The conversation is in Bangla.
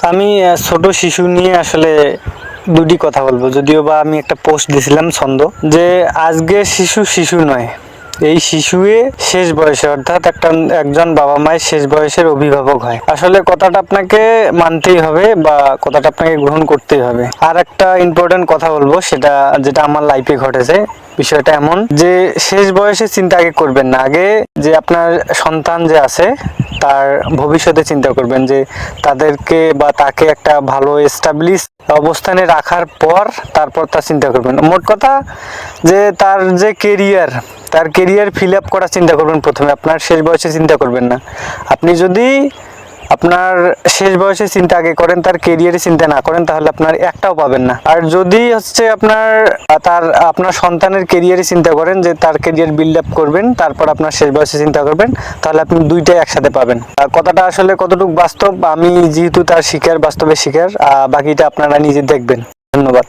আমি ছোট শিশু নিয়ে আসলে দুটি কথা বলবো, যদিও বা আমি একটা পোস্ট দিয়েছিলাম ছন্দ যে আজকের শিশু শিশু নয়, এই শিশুয়ে শেষ বয়সে, অর্থাৎ একজন বাবা মায়ের শেষ বয়সের অভিভাবক হয়। আসলে কথাটা আপনাকে মানতেই হবে বা কথাটা আপনাকে গ্রহণ করতেই হবে। আর একটা ইম্পর্টেন্ট কথা বলবো, যেটা আমার লাইফে ঘটেছে। বিষয়টা এমন যে শেষ বয়সে চিন্তা আগে করবেন না, আগে যে আপনার সন্তান যে আছে তার ভবিষ্যতে চিন্তা করবেন, যে তাদেরকে বা তাকে একটা ভালো এস্টাবলিশ অবস্থানে রাখার পর তারপর তার চিন্তা করবেন। মোট কথা যে তার কেরিয়ার ফিল আপ করার চিন্তা করবেন প্রথমে, আপনার শেষ বয়সে চিন্তা করবেন না। আপনি যদি আপনার শেষ বয়সে চিন্তা আগে করেন, তার কেরিয়ারে চিন্তা না করেন, তাহলে আপনার একটাও পাবেন না। আর যদি হচ্ছে আপনার সন্তানের কেরিয়ারে চিন্তা করেন, যে তার কেরিয়ার বিল্ড আপ করবেন, তারপর আপনার শেষ বয়সে চিন্তা করবেন, তাহলে আপনি দুইটাই একসাথে পাবেন। কথাটা আসলে কতটুকু বাস্তব, আমি যেহেতু তার বাস্তবে শিকার, বাকিটা আপনারা নিজে দেখবেন। ধন্যবাদ।